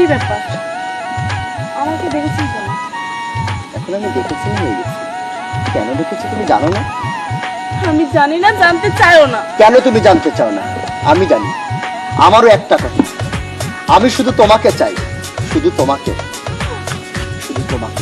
কি ব্যাপার? আমাকে দেখেছেন কেন? এখন আমি দেখেছি হয়ে গেছি। কেন দেখেছি তুমি জানো না? আমি জানি না, জানতে চাইও না। কেন তুমি জানতে চাও না? আমি জানি। আমারও একটা কথা, আমি শুধু তোমাকে চাই, শুধু তোমাকে, শুধু তোমাকে।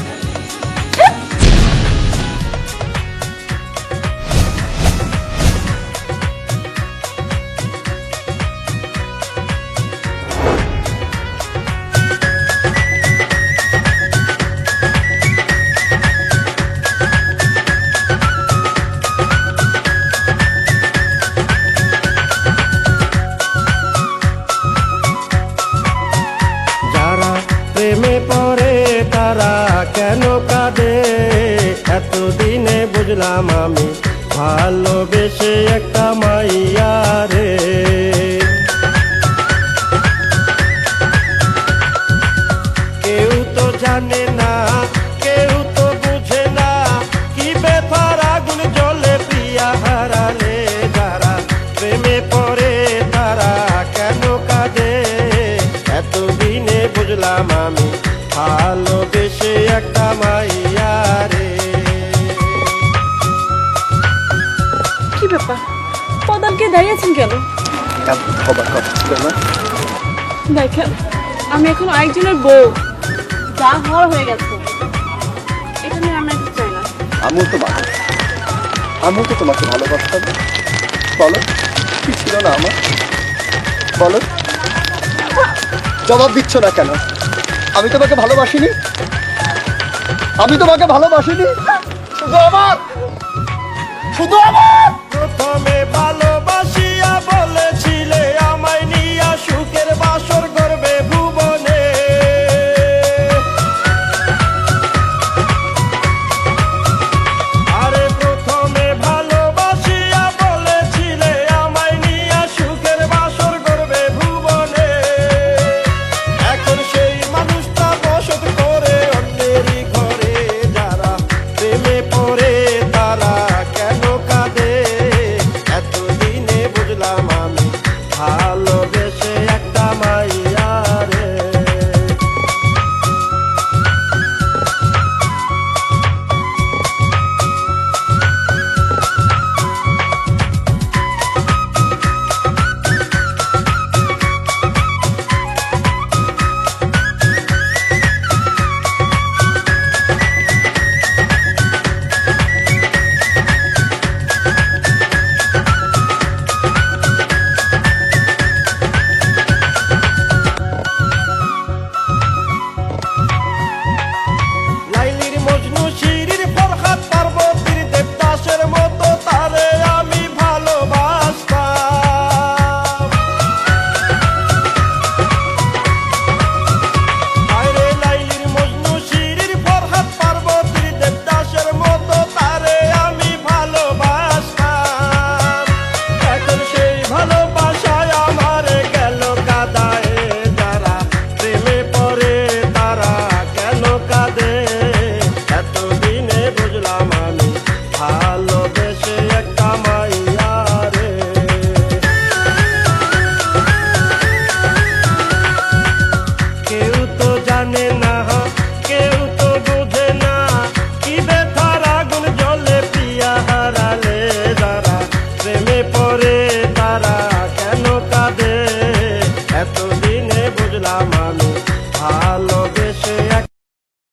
প্রেমে পড়ে তারা কেন কাঁদে, এতদিনে বুঝলাম আমি ভালোবেসে একটা মাইয়া রে। কেউ তো জানে না, কেউ তো বুঝে না, কি ব্যথার আগুন জ্বলে প্রিয়া হারালে। যারা প্রেমে পড়ে তারা কেন কাঁদে, এতদিনে বুঝলাম আমি ভালোবেসে একটা মাইয়া রে। কি ব্যাপার? পদালকে দাঁড়িয়েছেন কেন? হবার কথা ছিল না? দেখেন, আমি এখন আরেকজনের বউ, যা হওয়ার হয়ে গেছে। এটা নিয়ে আমরা কিছু চাই না। আমিও তো তোমাকে ভালোবাসতাম। বলো কি ছিল না আমার? বলো, জবাব দিচ্ছ না কেন? আমি তোমাকে ভালোবাসিনি, আমি তোমাকে ভালোবাসিনি। শুধু আমার, শুধু আমার। প্রথমে ভালোবাসিয়া বলেছিলে আমায় নিয়া সুখের বাসর করবে ভুবনে। আরে প্রথমে ভালোবাসিয়া বলেছিলে আমায় নিয়া সুখের বাসর করবে ভুবনে। এখন সেই মানুষটা বসত করে অন্যেরই ঘরে। যারা প্রেমে পড়ে